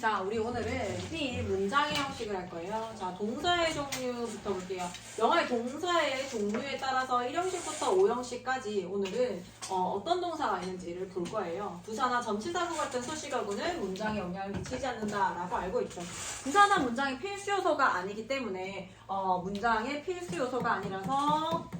자, 우리 오늘은 B 문장의 형식을 할 거예요. 자, 동사의 종류부터 볼게요. 영어의 동사의 종류에 따라서 1형식부터 5형식까지 오늘은 어떤 동사가 있는지를 볼 거예요. 부사나 전치사구 같은 수식어구는 문장에 영향을 미치지 않는다라고 알고 있죠. 부사나 문장이 필수 요소가 아니기 때문에 문장의 필수 요소가 아니라서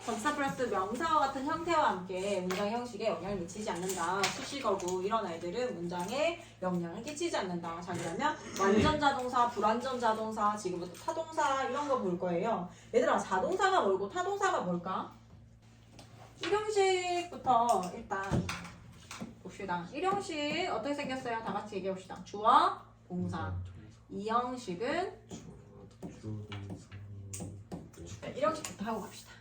전치사 플러스 명사와 같은 형태와 함께 문장 형식에 영향을 미치지 않는다. 수식어구 이런 애들은 문장에 영향을 끼치지 않는다. 자, 그러면 완전 자동사, 불완전 자동사, 지금부터 타동사 이런 거 볼 거예요. 얘들아, 자동사가 뭐고 타동사가 뭘까? 1형식부터 일단 봅시다. 1형식 어떻게 생겼어요? 다 같이 얘기해 봅시다. 주어, 동사. 2형식은 1형식부터 하고 갑시다.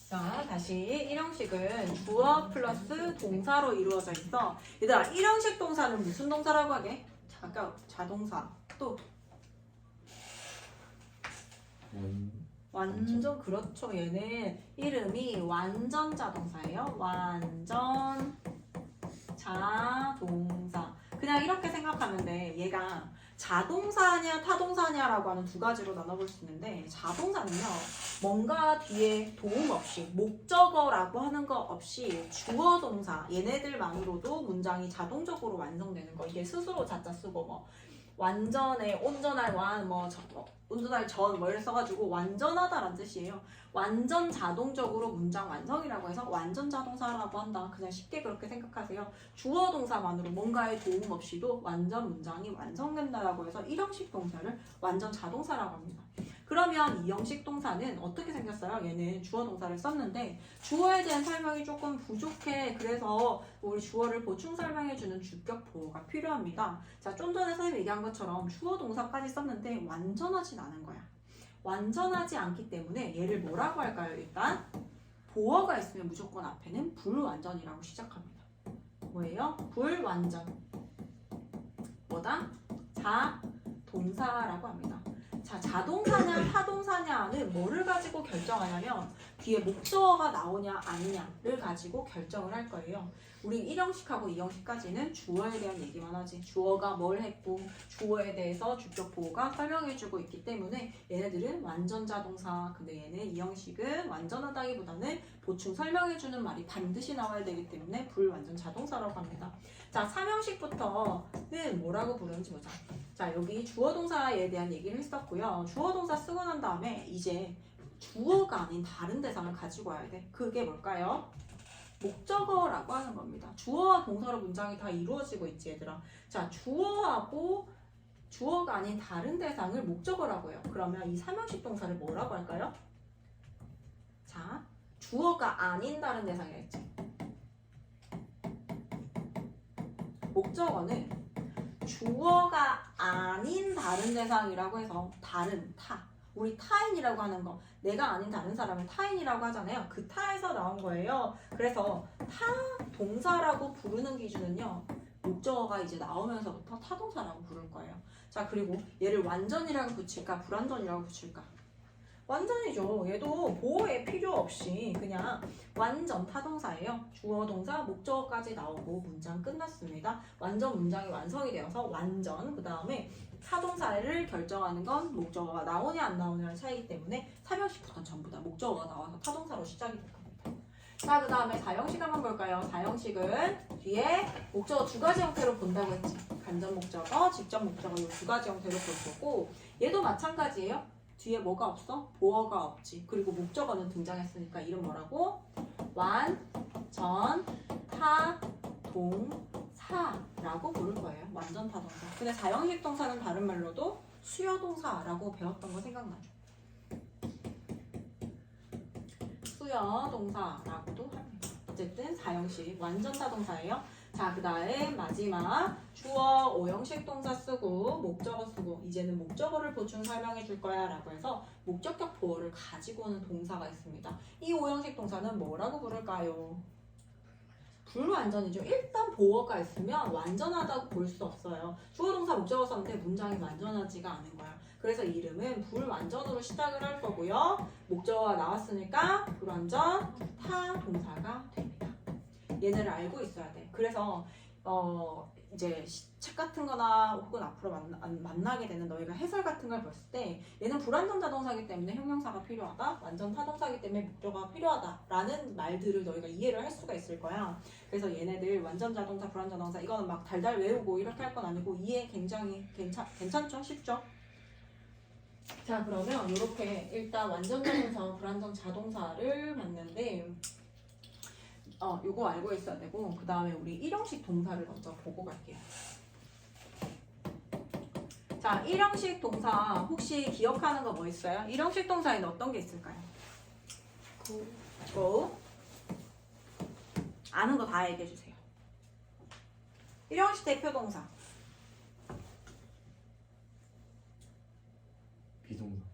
자, 다시 1형식은 주어 플러스 동사로 이루어져 있어. 얘들아, 1형식 동사는 무슨 동사라고 하게? 잠깐, 자동사. 또 완전 그렇죠. 얘는 이름이 완전 자동사예요. 완전 자동사. 그냥 이렇게 생각하면 돼. 얘가 자동사냐 타동사냐라고 하는 두 가지로 나눠볼 수 있는데, 자동사는요 뭔가 뒤에 도움 없이 목적어라고 하는 거 없이 주어 동사 얘네들만으로도 문장이 자동적으로 완성되는 거. 이게 스스로 자자 쓰고 뭐 완전해, 온전할 완, 온전할 전 뭐 이를 써가지고 완전하다라는 뜻이에요. 완전 자동적으로 문장 완성이라고 해서 완전 자동사라고 한다. 그냥 쉽게 그렇게 생각하세요. 주어 동사만으로 뭔가의 도움 없이도 완전 문장이 완성된다라고 해서 1형식 동사를 완전 자동사라고 합니다. 그러면 2형식 동사는 어떻게 생겼어요? 얘는 주어 동사를 썼는데 주어에 대한 설명이 조금 부족해. 그래서 우리 주어를 보충 설명해주는 주격 보호가 필요합니다. 자, 좀 전에 선생님이 얘기한 것처럼 주어 동사까지 썼는데 완전하진 않은 거야. 완전하지 않기 때문에 얘를 뭐라고 할까요? 일단 보어가 있으면 무조건 앞에는 불완전이라고 시작합니다. 뭐예요? 불완전. 뭐다? 자동사라고 합니다. 자, 자동사냐 타동사냐는 뭐를 가지고 결정하냐면 뒤에 목적어가 나오냐 아니냐를 가지고 결정을 할 거예요. 우리 1형식하고 2형식까지는 주어에 대한 얘기만 하지, 주어가 뭘 했고 주어에 대해서 주격 보호가 설명해주고 있기 때문에 얘네들은 완전 자동사. 근데 얘는 2형식은 완전하다기보다는 보충 설명해주는 말이 반드시 나와야 되기 때문에 불완전 자동사라고 합니다. 자, 3형식부터는 뭐라고 부르는지 보자. 자, 여기 주어 동사에 대한 얘기를 했었고요. 주어 동사 쓰고 난 다음에 이제 주어가 아닌 다른 대상을 가지고 와야 돼. 그게 뭘까요? 목적어라고 하는 겁니다. 주어와 동사로 문장이 다 이루어지고 있지, 얘들아. 자, 주어하고 주어가 아닌 다른 대상을 목적어라고 해요. 그러면 이 3형식 동사를 뭐라고 할까요? 자, 주어가 아닌 다른 대상이랬지. 목적어는 주어가 아닌 다른 대상이라고 해서 다른, 타. 우리 타인이라고 하는 거, 내가 아닌 다른 사람을 타인이라고 하잖아요. 그 타에서 나온 거예요. 그래서 타 동사라고 부르는 기준은요, 목적어가 이제 나오면서부터 타동사라고 부를 거예요. 자, 그리고 얘를 완전이라고 붙일까 불완전이라고 붙일까? 완전이죠. 얘도 보호에 필요 없이 그냥 완전 타동사예요. 주어 동사 목적어까지 나오고 문장 끝났습니다. 완전 문장이 완성이 되어서 완전, 그 다음에 타동사를 결정하는 건 목적어가 나오냐 안 나오냐의 차이기 때문에 3형식부터는 전부 다 목적어가 나와서 타동사로 시작이 될 겁니다. 자, 그 다음에 4형식 한번 볼까요? 4형식은 뒤에 목적어 두 가지 형태로 본다고 했지. 간접 목적어, 직접 목적어 이 두 가지 형태로 볼 거고, 얘도 마찬가지예요. 뒤에 뭐가 없어? 보어가 없지. 그리고 목적어는 등장했으니까 이름 뭐라고? 완, 전, 타, 동, 사라고 부를 거예요. 완전 타동사. 근데 4형식 동사는 다른 말로도 수여동사라고 배웠던 거 생각나죠? 수여동사라고도 합니다. 어쨌든 4형식 완전 타동사예요. 자, 그 다음 마지막 주어 5형식 동사 쓰고 목적어 쓰고, 이제는 목적어를 보충 설명해 줄 거야 라고 해서 목적격 보어를 가지고 오는 동사가 있습니다. 이 5형식 동사는 뭐라고 부를까요? 불완전이죠. 일단 보어가 있으면 완전하다고 볼 수 없어요. 주어 동사 목적어 썼는데 문장이 완전하지가 않은 거야. 그래서 이름은 불완전으로 시작을 할 거고요. 목적어가 나왔으니까 불완전 타 동사가 됩니다. 얘네를 알고 있어야 돼. 그래서 이제 책 같은 거나 혹은 앞으로 만나게 되는 너희가 해설 같은 걸 봤을 때 얘는 불완전 자동사이기 때문에 형용사가 필요하다, 완전 타동사이기 때문에 목적어가 필요하다라는 말들을 너희가 이해를 할 수가 있을 거야. 그래서 얘네들 완전 자동사, 불완전 자동사 이거는 막 달달 외우고 이렇게 할 건 아니고 이해 굉장히 괜찮죠? 쉽죠? 자, 그러면 이렇게 일단 완전 자동사와 불완전 자동사를 봤는데 요거 알고 있어야 되고 그 다음에 우리 일형식 동사를 먼저 보고 갈게요. 자, 일형식 동사 혹시 기억하는 거 뭐 있어요? 일형식 동사에는 어떤 게 있을까요? go. 아는 거 다 얘기해 주세요. 일형식 대표 동사. 비동사.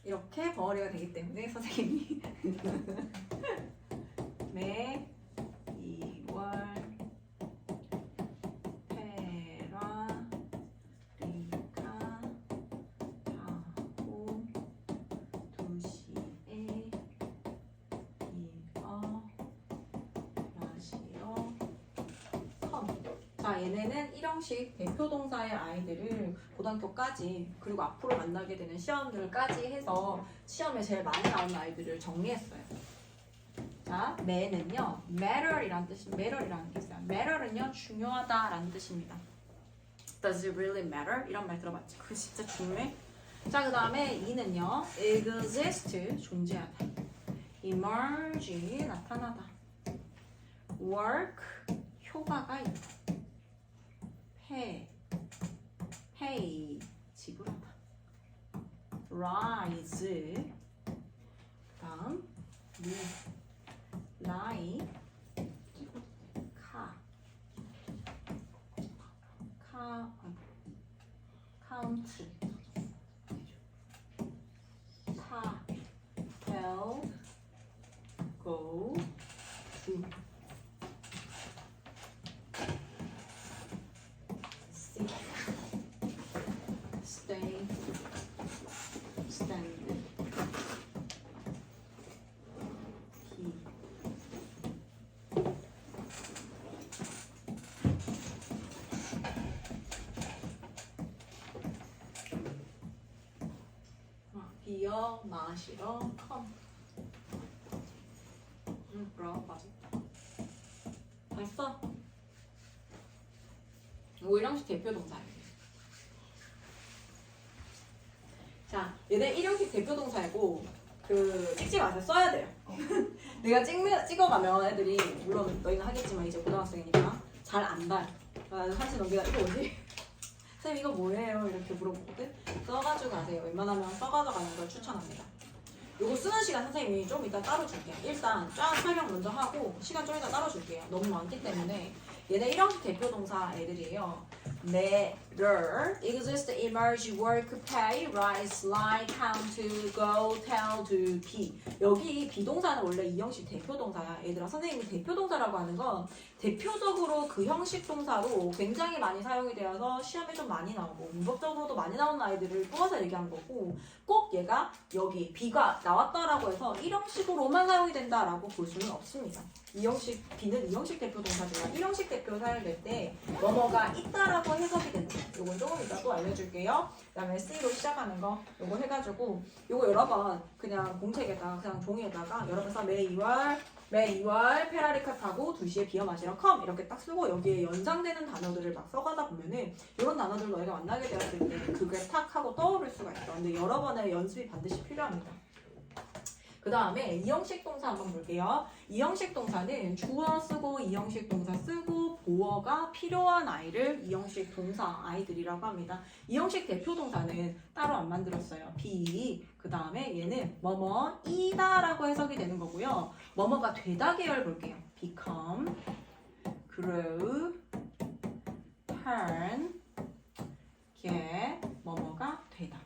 이렇게 벙어리가 되기 때문에 선생님이 매 2월 페라 리카 자고 2시에 이어 라시어 컴. 자, 얘네는 일형식 대표 동사의 아이들을 고등학교까지 그리고 앞으로 만나게 되는 시험들까지 해서 시험에 제일 많이 나오는 아이들을 정리했어요. 자, 매는요, matter이라는 게 있어요. matter는요, 중요하다라는 뜻입니다. Does it really matter? 이런 말 들어봤죠? 그거 진짜 중요해. 자, 그 다음에 이는요, exist, 존재하다. emerge, 나타나다. work, 효과가 있다. pay, 지불하다. rise, 다음 lie, count, tell, go, do. Stay, stand, he. 비어, 마시러, 컴. 그럼 맞아. 됐어. 이거 일형식 대표 동사예요. 자, 얘네 일형식 대표 동사이고 그 찍지 마세요. 써야 돼요. 내가 찍어가면 애들이 물론 너희는 하겠지만 이제 고등학생이니까 잘 안 봐요. 사실 넘기다 이거 뭐지? 선생님 이거 뭐예요? 이렇게 물어보거든. 써가지고 가세요. 웬만하면 써가지고 가는 걸 추천합니다. 요거 쓰는 시간 선생님이 좀 이따 따로 줄게요. 일단 쫙 설명 먼저 하고 시간 좀 이따 따로 줄게요. 너무 많기 때문에 얘네 일형식 대표 동사 애들이에요. matter, exist, emerge, work, pay, rise, lie, count, go, tell, do, be. 여기 비동사는 원래 이 형식 대표 동사야. 얘들아, 선생님이 대표 동사라고 하는 건 대표적으로 그 형식 동사로 굉장히 많이 사용이 되어서 시험에 좀 많이 나오고 문법적으로도 많이 나오는 아이들을 뽑아서 얘기한 거고 꼭 얘가 여기 B가 나왔다라고 해서 이 형식으로만 사용이 된다라고 볼 수는 없습니다. 이 형식 B는 이 형식 대표 동사지만 이 형식 대표 사용될 때 뭐뭐가 있다라고 해석이 된다. 요건 조금 이따 또 알려줄게요. 그다음에 C로 시작하는 거 요거 해가지고 요거 여러 번 그냥 공책에다가 그냥 종이에다가 여러 번 써. 매 2월 페라리카 타고 2시에 비어 마시러 컴 이렇게 딱 쓰고 여기에 연상되는 단어들을 막 써가다 보면은 이런 단어들 너희가 만나게 되었을 때 그게 탁 하고 떠오를 수가 있어. 근데 여러 번의 연습이 반드시 필요합니다. 그 다음에 이형식 동사 한번 볼게요. 이형식 동사는 주어 쓰고 이형식 동사 쓰고 보어가 필요한 아이를 이형식 동사 아이들이라고 합니다. 이형식 대표 동사는 따로 안 만들었어요. be. 그 다음에 얘는 뭐뭐이다 라고 해석이 되는 거고요. 뭐뭐가 되다 계열 볼게요. become, grow, turn, get, 뭐뭐가 되다.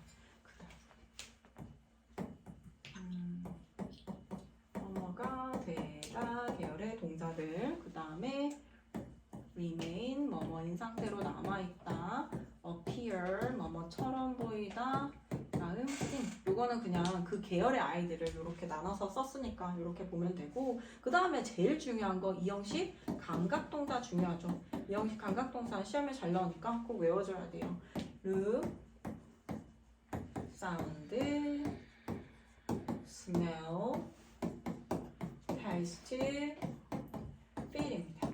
되다 계열의 동사들. 그 다음에 remain 뭐뭐인 상태로 남아있다. appear 뭐뭐처럼 보이다. 다음 in. 요거는 그냥 그 계열의 아이들을 이렇게 나눠서 썼으니까 이렇게 보면 되고 그 다음에 제일 중요한 거 이 형식 감각동사 중요하죠. 이 형식 감각동사 시험에 잘 나오니까 꼭 외워줘야 돼요. look, sound, smell, taste, feel입니다.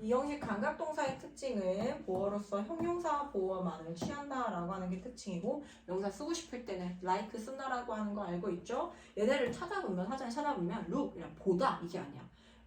이 형식 감각동사의 특징은 보어로서 형용사 보어만을 취한다라고 하는 게 특징이고 명사 쓰고 싶을 때는 like 쓴다라고 하는 거 알고 있죠? 얘네를 찾아보면 사전에 찾아보면 look 그냥 보다 이게 아니야.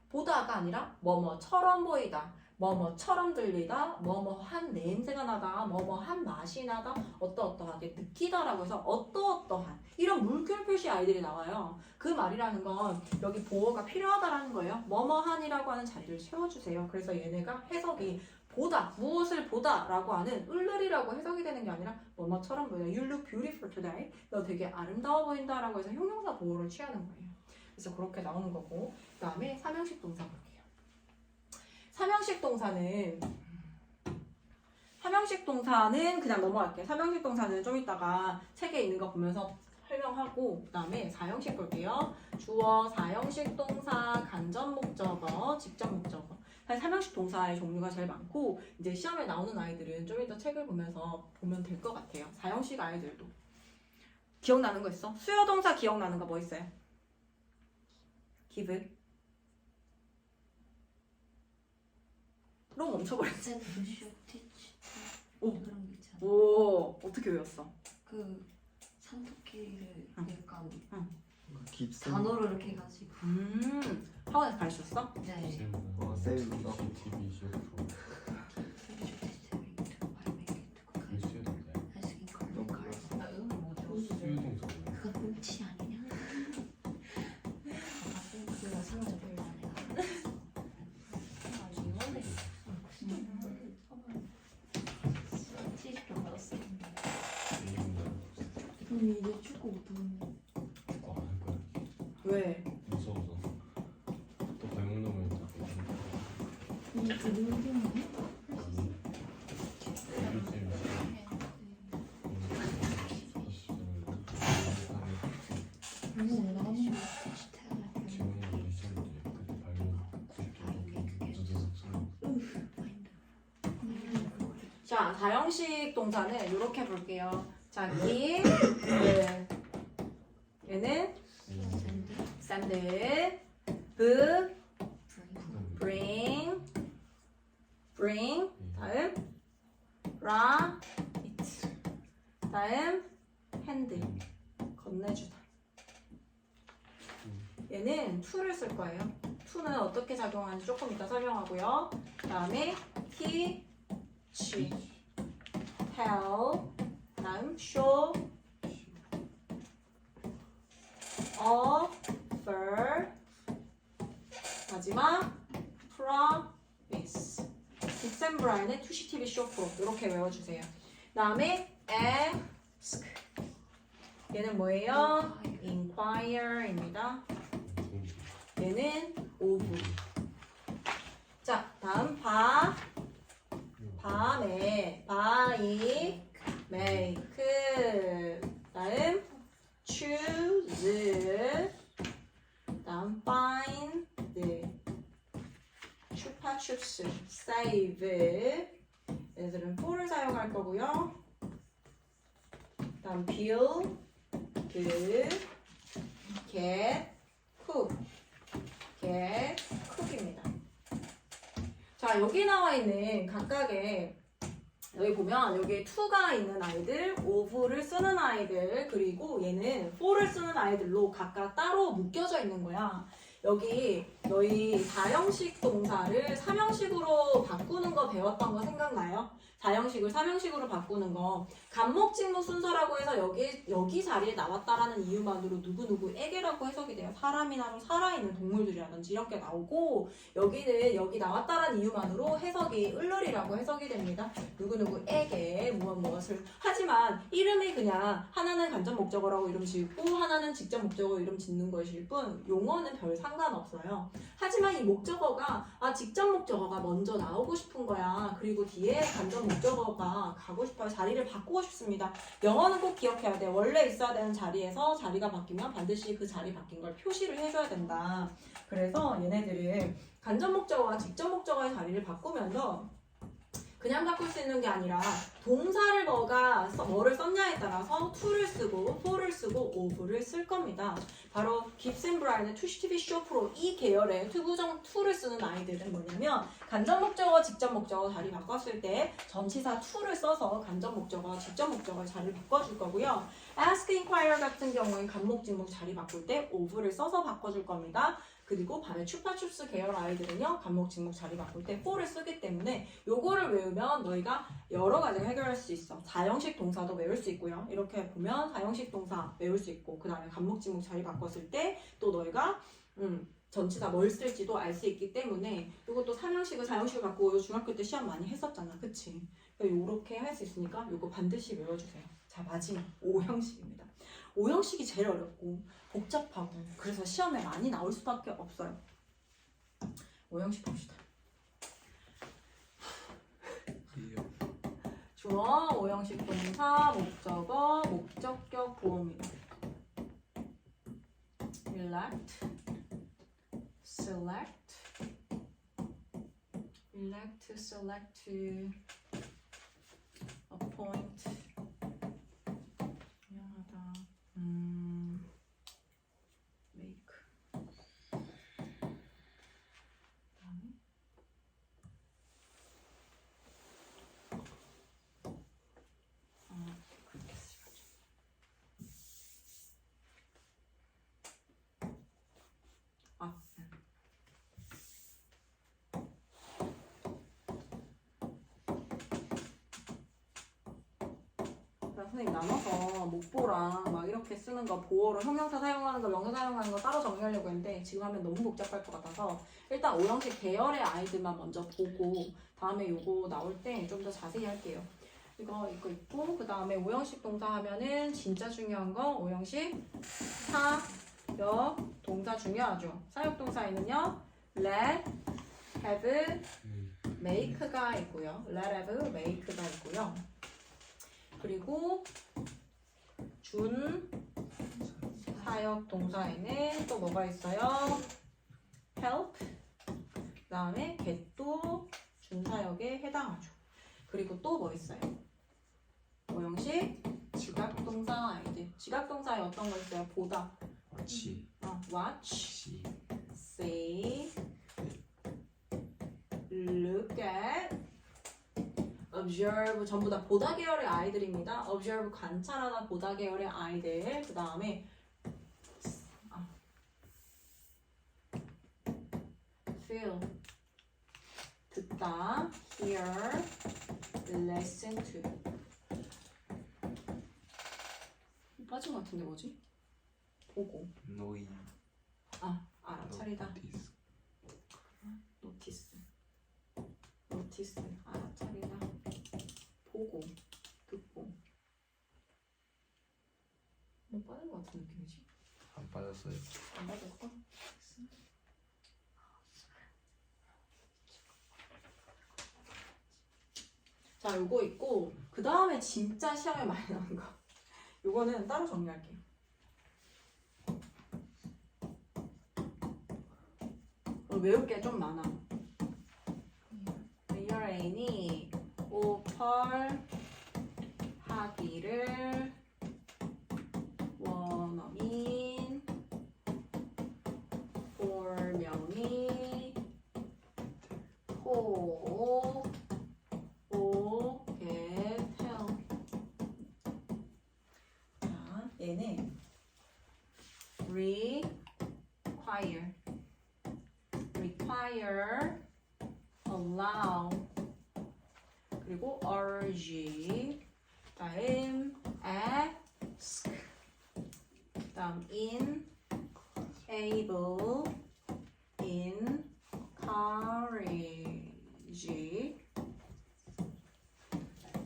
보다가 아니라 뭐뭐처럼 보이다. 뭐뭐처럼 들리다, 뭐뭐한 냄새가 나다, 뭐뭐한 맛이 나다, 어떠어떠하게 느끼다라고 해서 어떠어떠한 이런 물결 표시 아이들이 나와요. 그 말이라는 건 여기 보어가 필요하다라는 거예요. 뭐뭐한이라고 하는 자리를 채워주세요. 그래서 얘네가 해석이 보다, 무엇을 보다라고 하는 을르리라고 해석이 되는 게 아니라 뭐뭐처럼 보이다. You look beautiful today. 너 되게 아름다워 보인다라고 해서 형용사 보어를 취하는 거예요. 그래서 그렇게 나오는 거고 그 다음에 삼형식 동사 볼게요. 삼형식 동사는 그냥 넘어갈게요. 삼형식 동사는 좀 이따가 책에 있는 거 보면서 설명하고 그 다음에 사형식 볼게요. 주어, 사형식 동사, 간접 목적어, 직접 목적어. 사실 삼형식 동사의 종류가 제일 많고 이제 시험에 나오는 아이들은 좀 이따 책을 보면서 보면 될 것 같아요. 사형식 아이들도. 기억나는 거 있어? 수요 동사 기억나는 거 뭐 있어요? give. 로 멈춰버렸지. 오. 그런 거 있잖아. 오, 어떻게 외웠어? 그 산토끼를 응. 약간 깁슨. 단어로 이렇게 해가지고. 학원에서 가르쳤어? 네. 쌤. TV 시작으로 수유동사고요. 그건 꼴찌 아니냐? 그거 상처 별로 안 해가. 찌시러 받았어. 근데 이제 축구 못하는 축구 안 할 거야. 왜? 무서워서. 또 발목 넘어야 돼. 근데 그 운동은 그래서 내가 한 번도 다시 태어날 거야. 지원이 일이 시작인데 그때 발목 90도 무드드득 소리. 자, 사형식 동사는 이렇게 볼게요. 자, give, 얘는 send, book, bring, 다음 write, 다음 hand, 건네주다. 얘는 to를 쓸 거예요. to는 어떻게 작용하는지 조금 이따 설명하고요. 그 다음에 teach, tell, 다음 show, offer, 마지막 promise. 딕센브라인의 투시티비 쇼프로 이렇게 외워주세요. 그 다음에 ask. 얘는 뭐예요? inquire입니다. 얘는 of. 자, 다음 밤에 buy, make. 다음 choose. 다음 find, chupa-chups, save. 얘들은 for를 사용할 거고요. 다음 build, get, cook. cook입니다. 자, 여기 나와 있는 각각의 여기 보면 여기에 to가 있는 아이들, of를 쓰는 아이들, 그리고 얘는 for를 쓰는 아이들로 각각 따로 묶여져 있는 거야. 여기 너희 4형식 동사를 3형식으로 바꾸는 거 배웠던 거 생각나요? 4형식을 3형식으로 바꾸는 거. 간목 직목 순서라고 해서 여기 자리에 나왔다라는 이유만으로 누구누구에게라고 해석이 돼요. 사람이나 살아있는 동물들이라든지 이렇게 나오고 여기는 여기 나왔다라는 이유만으로 해석이 을러리라고 해석이 됩니다. 누구누구에게 무엇을. 하지만 이름이 그냥 하나는 간접 목적어라고 이름 짓고 하나는 직접 목적어 이름 짓는 것일 뿐 용어는 별 상관없어요. 하지만 이 목적어가 직접 목적어가 먼저 나오고 싶은 거야. 그리고 뒤에 간접 목적어가 가고 싶어요. 자리를 바꾸고 싶습니다. 영어는 꼭 기억해야 돼. 원래 있어야 되는 자리에서 자리가 바뀌면 반드시 그 자리 바뀐 걸 표시를 해줘야 된다. 그래서 얘네들을 간접 목적어와 직접 목적어의 자리를 바꾸면서 그냥 바꿀 수 있는 게 아니라 동사를 뭐를 썼냐에 따라서 to를 쓰고 for를 쓰고 of를 쓸 겁니다. 바로 깁스 앤 브라이언의 투시티비 쇼프로 이 계열의 투부정 to를 쓰는 아이들은 뭐냐면 간접 목적어, 직접 목적어 자리 바꿨을 때 전치사 to를 써서 간접 목적어, 직접 목적어 자리를 바꿔줄 거고요. ask, inquire 같은 경우에 간목, 직목 자리 바꿀 때 of를 써서 바꿔줄 겁니다. 그리고 밤에 추파춥스 계열 아이들은요 간목, 직목 자리 바꿀 때 for를 쓰기 때문에 요거를 외우면 너희가 여러 가지를 해결할 수 있어. 4형식 동사도 외울 수 있고요. 이렇게 보면 4형식 동사 외울 수 있고 그 다음에 간목, 직목 자리 바꿨을 때 또 너희가 전치사 뭘 쓸지도 알 수 있기 때문에 이것도 3형식을 4형식을 갖고 요 중학교 때 시험 많이 했었잖아. 그치? 요렇게 할 수 있으니까 요거 반드시 외워주세요. 자, 마지막 5형식입니다. 5형식이 제일 어렵고 복잡하고 그래서 시험에 많이 나올 수밖에 없어요. 5형식 봅시다. 주어, 5형식 동사, 목적어, 목적격, 보호입니다. elect, select, appoint, 유용하다, make, 그다음에 그렇게 쓰여져. 선생님 나눠서 목보랑 막 이렇게 쓰는 거 보어로 형용사 사용하는 거 명사 사용하는 거 따로 정리하려고 했는데 지금 하면 너무 복잡할 것 같아서 일단 5형식 계열의 아이들만 먼저 보고 다음에 요거 나올 때 좀 더 자세히 할게요. 이거 있고 그 다음에 5형식 동사 하면은 진짜 중요한 거 5형식 사역 동사 중요하죠. 사역 동사에는요 let, have, make가 있고요. let, have, make가 있고요. 그리고 준 사역 동사에는 또 뭐가 있어요? help 그 다음에 get도 준 사역에 해당하죠. 그리고 또 뭐 있어요? 5형식 지각 동사 아이들. 지각 동사에 어떤 거 있어요? 보다. watch, watch, see, see, look at, observe 전부 다 보다 계열의 아이들입니다. observe 관찰하다 보다 계열의 아이들. 그 다음에 feel 듣다, hear, listen to. 빠진 것 같은데 뭐지? 보고. knowing, 알아차리다. notice, 노티스, 알아차리다. 보고, 듣고. 뭐 빠진 것 같은 느낌이지? 안 빠졌어요. 안 빠졌어? 자, 요거 있고 그 다음에 진짜 시험에 많이 나오는 거 요거는 따로 정리할게요. 외울 게 좀 많아. 리얼애인이 오펄 하기를 원어민 볼명이 호 얘는 require, allow, 그리고 urge, 다음 ask, 다음 enable, encourage,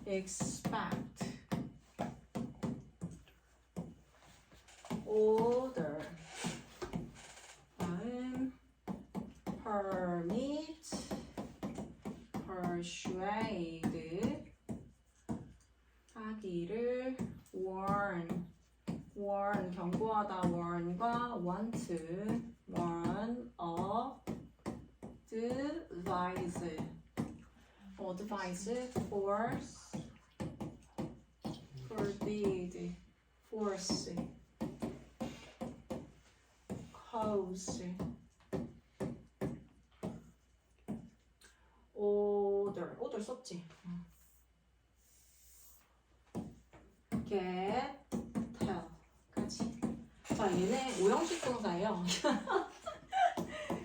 expect, order, 다음 permit, persuade 하기를 warn 경고하다 warn과 want advise force forbid force cause order 썼지? get tell 까지. 자, 얘네 오형식 동사예요.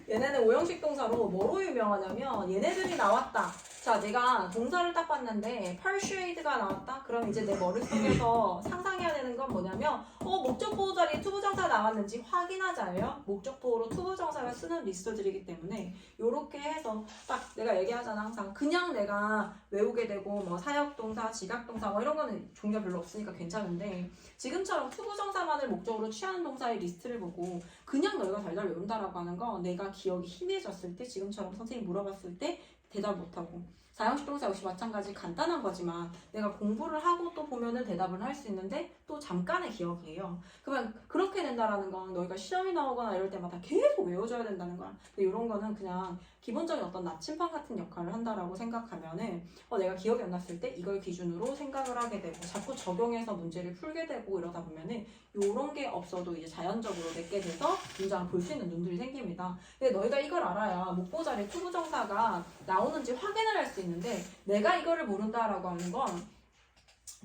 얘네는 오형식 동사로 뭐로 유명하냐면 얘네들이 나왔다. 자, 내가 동사를 딱 봤는데 persuade가 나왔다? 그럼 이제 내 머릿속에서 상상해야 되는 건 뭐냐면 목적보호 자리에 투부정사 나왔는지 확인하자예요. 목적보호로 투부정사를 쓰는 리스트들이기 때문에 요렇게 해서 딱 내가 얘기하잖아 항상. 그냥 내가 외우게 되고 뭐 사역동사, 지각동사 뭐 이런 거는 종류가 별로 없으니까 괜찮은데 지금처럼 투부정사만을 목적으로 취하는 동사의 리스트를 보고 그냥 너희가 달달 외운다라고 하는 건 내가 기억이 희미해졌을 때 지금처럼 선생님이 물어봤을 때 대답 못하고 사형식 동사 역시 마찬가지 간단한 거지만 내가 공부를 하고 또 보면은 대답을 할 수 있는데 또 잠깐의 기억이에요. 그러면 그렇게 된다라는 건 너희가 시험이 나오거나 이럴 때마다 계속 외워줘야 된다는 거야. 근데 이런 거는 그냥 기본적인 어떤 나침반 같은 역할을 한다라고 생각하면은 내가 기억이 안 났을 때 이걸 기준으로 생각을 하게 되고 자꾸 적용해서 문제를 풀게 되고 이러다 보면은 이런 게 없어도 이제 자연적으로 내게 돼서 문장을 볼 수 있는 눈들이 생깁니다. 근데 너희가 이걸 알아야 목보 자리 투부정사가 나오는지 확인을 할 수 있는데 내가 이거를 모른다라고 하는 건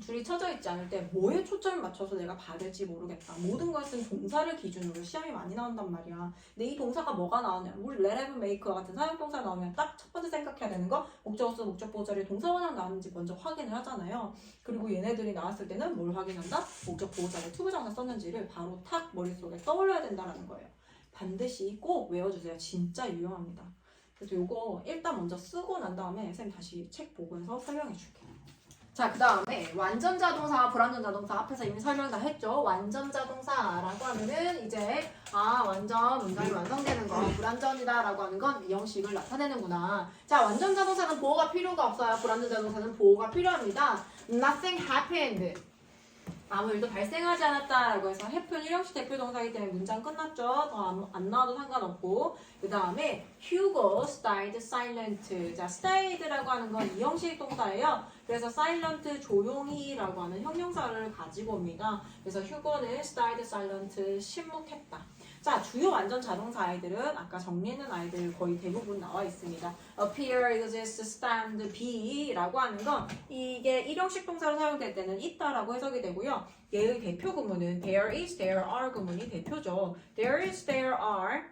줄이 쳐져 있지 않을 때 뭐에 초점을 맞춰서 내가 받을지 모르겠다. 모든 것은 동사를 기준으로 시험이 많이 나온단 말이야. 근데 이 동사가 뭐가 나오냐? 우리 let have make와 같은 사용동사 나오면 딱 첫 번째 생각해야 되는 거 목적어서 목적보호 자리에 동사 원형 나왔는지 먼저 확인을 하잖아요. 그리고 얘네들이 나왔을 때는 뭘 확인한다? 목적보호 자리에 투부정사 썼는지를 바로 탁 머릿속에 떠올려야 된다는 거예요. 반드시 꼭 외워주세요. 진짜 유용합니다. 그래서 요거 일단 먼저 쓰고 난 다음에 선생님 다시 책 보고 해서 설명해 줄게요. 자, 그 다음에 완전자동사, 불완전자동사 앞에서 이미 설명 다 했죠. 완전자동사라고 하면은 이제 완전 문장이 완성되는 거 불완전이다 라고 하는 건 이 형식을 나타내는구나. 자, 완전자동사는 보호가 필요가 없어요. 불완전자동사는 보호가 필요합니다. Nothing happened. 아무 일도 발생하지 않았다라고 해서 happen 1형식 대표 동사이기 때문에 문장 끝났죠. 더 안 나와도 상관없고. 그 다음에 Hugo stayed silent. 자, stayed라고 하는 건 2형식 동사예요. 그래서 silent 조용히라고 하는 형용사를 가지고 옵니다. 그래서 Hugo는 stayed silent 침묵했다. 자, 주요 완전 자동사 아이들은 아까 정리했는 아이들 거의 대부분 나와 있습니다. appear, exist, stand, be라고 하는 건 이게 1형식 동사로 사용될 때는 있다라고 해석이 되고요. 얘의 대표 구문은 there is, there are 구문이 대표죠. there is, there are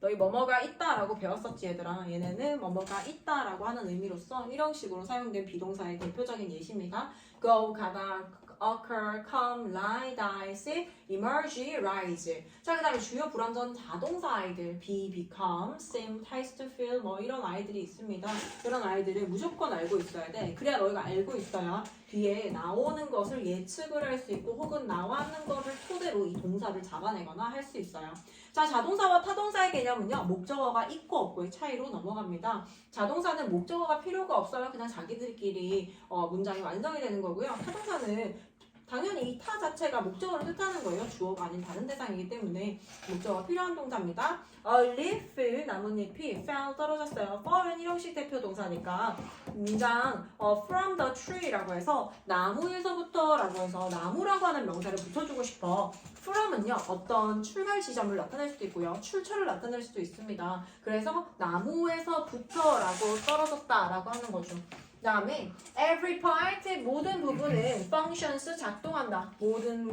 너희 뭐뭐가 있다라고 배웠었지 얘들아. 얘네는 뭐뭐가 있다라고 하는 의미로서 1형식으로 사용된 비동사의 대표적인 예시입니다. go, 가다, occur, come, lie, die, sit, emerge, rise. 자, 그 다음에 주요 불완전 자동사 아이들 be, become, seem, taste, feel 뭐 이런 아이들이 있습니다. 이런 아이들을 무조건 알고 있어야 돼. 그래야 너희가 알고 있어야 뒤에 나오는 것을 예측을 할 수 있고 혹은 나왔는 것을 토대로 이 동사를 잡아내거나 할 수 있어요. 자, 자동사와 타동사의 개념은요. 목적어가 있고 없고의 차이로 넘어갑니다. 자동사는 목적어가 필요가 없어요. 그냥 자기들끼리 문장이 완성이 되는 거고요. 타동사는 당연히 이 타 자체가 목적어를 뜻하는 거예요. 주어가 아닌 다른 대상이기 때문에 목적어가 필요한 동사입니다. A leaf, 나뭇잎이 fell, 떨어졌어요. fall은 1형식 대표 동사니까 문장 from the tree라고 해서 나무에서부터 라고 해서 나무라고 하는 명사를 붙여주고 싶어. from은요. 어떤 출발 지점을 나타낼 수도 있고요. 출처를 나타낼 수도 있습니다. 그래서 나무에서부터 라고 떨어졌다 라고 하는 거죠. 그 다음에 every part, 모든 부분은 functions, 작동한다. 모든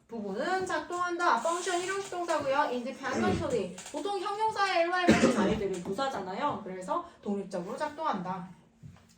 부분은 작동한다. function 1형식 동사고요. independently, 보통 형용사의 일과에 붙은 아이들이 부사잖아요. 그래서 독립적으로 작동한다.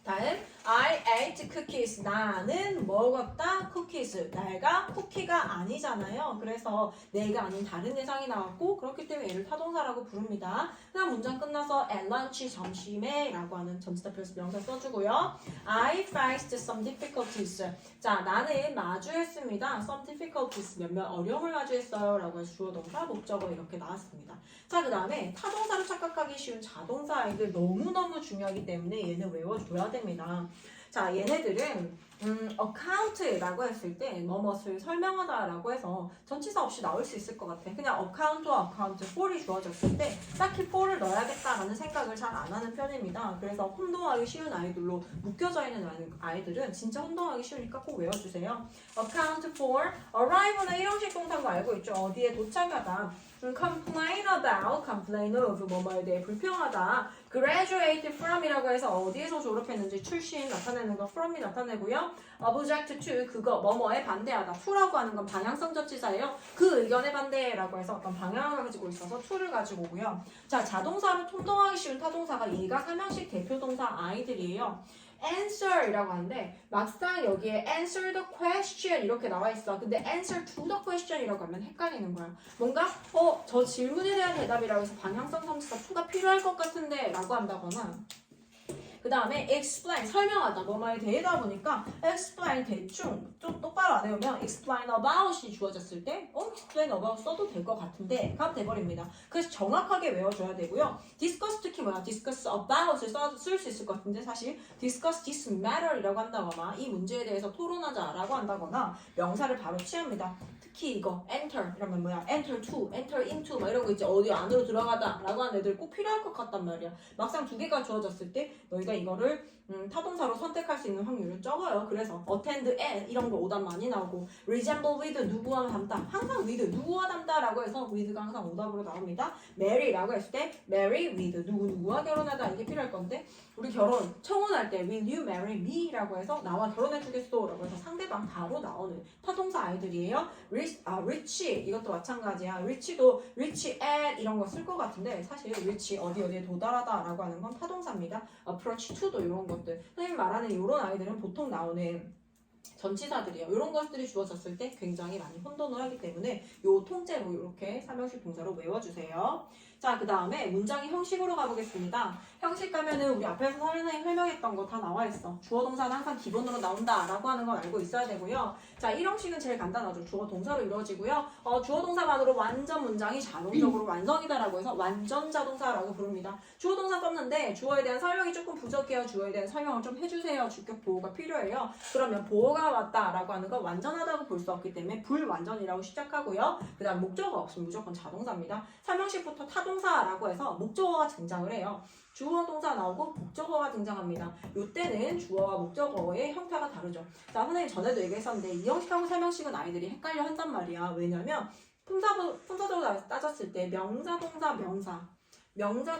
다음 I ate cookies. 나는 먹었다 cookies. 내가 쿠키가 아니잖아요. 그래서 내가 아닌 다른 대상이 나왔고 그렇기 때문에 얘를 타동사라고 부릅니다. 그다음 문장 끝나서 at lunch, 점심에 라고 하는 전치사표에서 명사 써주고요. I faced some difficulties. 자, 나는 마주했습니다. some difficulties. 몇몇 어려움을 마주했어요. 라고 해서 주어 동사 목적어 이렇게 나왔습니다. 자, 자, 그 다음에 타동사로 착각하기 쉬운 자동사 아이들 너무너무 중요하기 때문에 얘는 외워줘야 됩니다. 자, 얘네들은 account라고 했을 때 뭐뭇을 설명하다라고 해서 전치사 없이 나올 수 있을 것 같아. 그냥 account와 account, for이 주어졌을 때 딱히 for를 넣어야겠다라는 생각을 잘 안 하는 편입니다. 그래서 혼동하기 쉬운 아이들로 묶여져 있는 아이들은 진짜 혼동하기 쉬우니까 꼭 외워주세요. account for, arrive나 이형식 동사인 거 알고 있죠? 어디에 도착하다. complain about, complain of 뭐뭐에 대해 불평하다. graduate from이라고 해서 어디에서 졸업했는지 출신 나타내는 거 from이 나타내고요. object to 그거 뭐뭐에 반대하다. to라고 하는 건 방향성 접지사예요. 그 의견에 반대라고 해서 어떤 방향을 가지고 있어서 to를 가지고 오고요. 자, 자동사로 혼동하기 쉬운 타동사가 얘가 삼형식 대표동사 아이들이에요. answer이라고 하는데 막상 여기에 answer the question 이렇게 나와 있어. 근데 answer to the question이라고 하면 헷갈리는 거야. 뭔가 저 질문에 대한 대답이라고 해서 방향성 성취가 to가 필요할 것 같은데 라고 한다거나 그 다음에 explain 설명하다 뭐뭐에 대하다 보니까 explain 대충 좀 똑바로 안 해오면 explain about이 주어졌을 때 explain about 써도 될 것 같은데 가 돼버립니다. 그래서 정확하게 외워줘야 되고요. discuss 특히 뭐야 discuss about을 쓸 수 있을 것 같은데 사실 discuss this matter이라고 한다거나 이 문제에 대해서 토론하자라고 한다거나 명사를 바로 취합니다. 특히 이거 enter 이러면 뭐야 enter to, enter into 막 이런 거 있지 어디 안으로 들어가다 라고 하는 애들 꼭 필요할 것 같단 말이야. 막상 두 개가 주어졌을 때 너희가 이거를 타동사로 선택할 수 있는 확률은 적어요. 그래서 attend at 이런 거 오답 많이 나오고 resemble with 누구와 닮다 항상 with 누구와 닮다 라고 해서 with가 항상 오답으로 나옵니다. marry라고 했을 때 marry with 누구와 결혼하다 이게 필요할 건데 우리 결혼 청혼할 때 will you marry me 라고 해서 나와 결혼해 주겠어 라고 해서 상대방 바로 나오는 타동사 아이들이에요. reach 이것도 마찬가지야. reach도 reach at 이런 거 쓸 것 같은데 사실 reach 어디에 도달하다 라고 하는 건 타동사입니다. approach to도 이런 것들 선생님 말하는 이런 아이들은 보통 나오는 전치사들이에요. 이런 것들이 주어졌을 때 굉장히 많이 혼돈을 하기 때문에 요 통째로 이렇게 삼형식 동사로 외워주세요. 자, 그 다음에 문장의 형식으로 가보겠습니다. 형식 가면은 우리 앞에서 선생님이 설명했던 거 다 나와 있어. 주어 동사는 항상 기본으로 나온다 라고 하는 건 알고 있어야 되고요. 자, 1형식은 제일 간단하죠. 주어 동사로 이루어지고요. 주어 동사만으로 완전 문장이 자동적으로 완성이다 라고 해서 완전 자동사라고 부릅니다. 주어 동사 썼는데 주어에 대한 설명이 조금 부족해요. 주어에 대한 설명을 좀 해주세요. 주격 보호가 필요해요. 그러면 보호가 왔다 라고 하는 건 완전하다고 볼 수 없기 때문에 불완전이라고 시작하고요. 그 다음 목적어 없으면 무조건 자동사입니다. 3형식부터 타동사라고 해서 목적어가 등장을 해요. 주어 동사 나오고 목적어가 등장합니다. 이때는 주어와 목적어의 형태가 다르죠. 자, 선생님 전에도 얘기했었는데 2형식하고 3형식은 아이들이 헷갈려 한단 말이야. 왜냐면 품사적으로 따졌을 때 명사, 동사, 명사,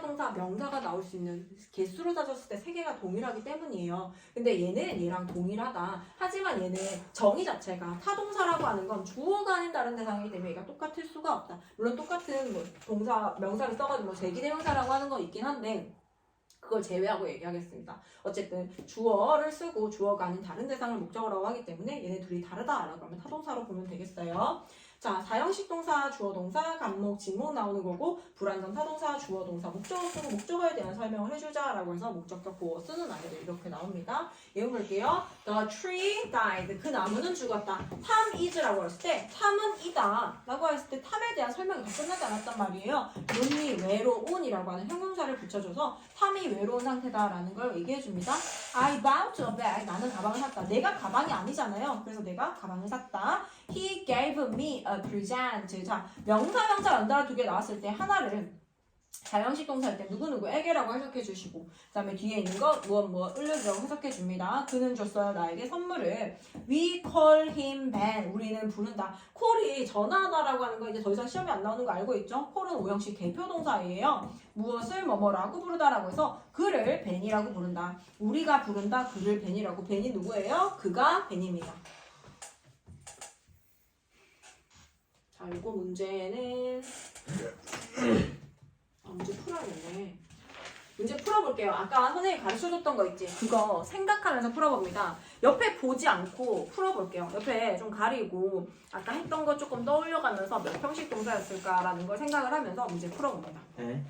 동사, 명사가 나올 수 있는 개수로 따졌을 때 세 개가 동일하기 때문이에요. 근데 얘는 얘랑 동일하다. 하지만 얘는 정의 자체가 타동사라고 하는 건 주어가 아닌 다른 대상이기 때문에 얘가 똑같을 수가 없다. 물론 똑같은 뭐 동사, 명사를 써가지고 제기대명사라고 하는 건 있긴 한데 그걸 제외하고 얘기하겠습니다. 어쨌든 주어를 쓰고 주어가 아닌 다른 대상을 목적어라고 하기 때문에 얘네 둘이 다르다라고 하면 타동사로 보면 되겠어요. 자, 4형식 동사, 주어 동사, 간목, 진목 나오는 거고 불완전 타동사, 주어 동사, 목적어 쓰고 목적어에 대한 설명을 해주자라고 해서 목적격 보어 쓰는 아이들 이렇게 나옵니다. 예문 볼게요. The tree died. 그 나무는 죽었다. Tom is라고 했을 때 탐은 이다 라고 했을 때 탐에 대한 설명이 다 끝나지 않았단 말이에요. 논리 외로운이라고 하는 형용사를 붙여줘서 탐이 외로운 상태다라는 걸 얘기해줍니다. I bought a bag. 나는 가방을 샀다. 내가 가방이 아니잖아요. 그래서 내가 가방을 샀다. He gave me a present. 자, 명사, 연달아 두 개 나왔을 때 하나를 4형식 동사일 때 누구누구에게라고 해석해 주시고 그 다음에 뒤에 있는 거 무엇 을려주라고 해석해 줍니다. 그는 줬어요 나에게 선물을. We call him Ben. 우리는 부른다. call이 전화하다라고 하는 거 이제 더 이상 시험에 안 나오는 거 알고 있죠? call은 5형식 대표 동사예요. 무엇을 뭐뭐라고 부르다라고 해서 그를 Ben이라고 부른다. 우리가 부른다 그를 Ben이라고. Ben이 누구예요? 그가 Ben입니다. 자, 이거 문제는 문제 풀어야겠네. 문제 풀어볼게요. 아까 선생님이 가르쳐줬던 거 있지? 그거 생각하면서 풀어봅니다. 옆에 보지 않고 풀어볼게요. 옆에 좀 가리고 아까 했던 거 조금 떠올려가면서 몇 형식 동사였을까라는 걸 생각을 하면서 문제 풀어봅니다. 네.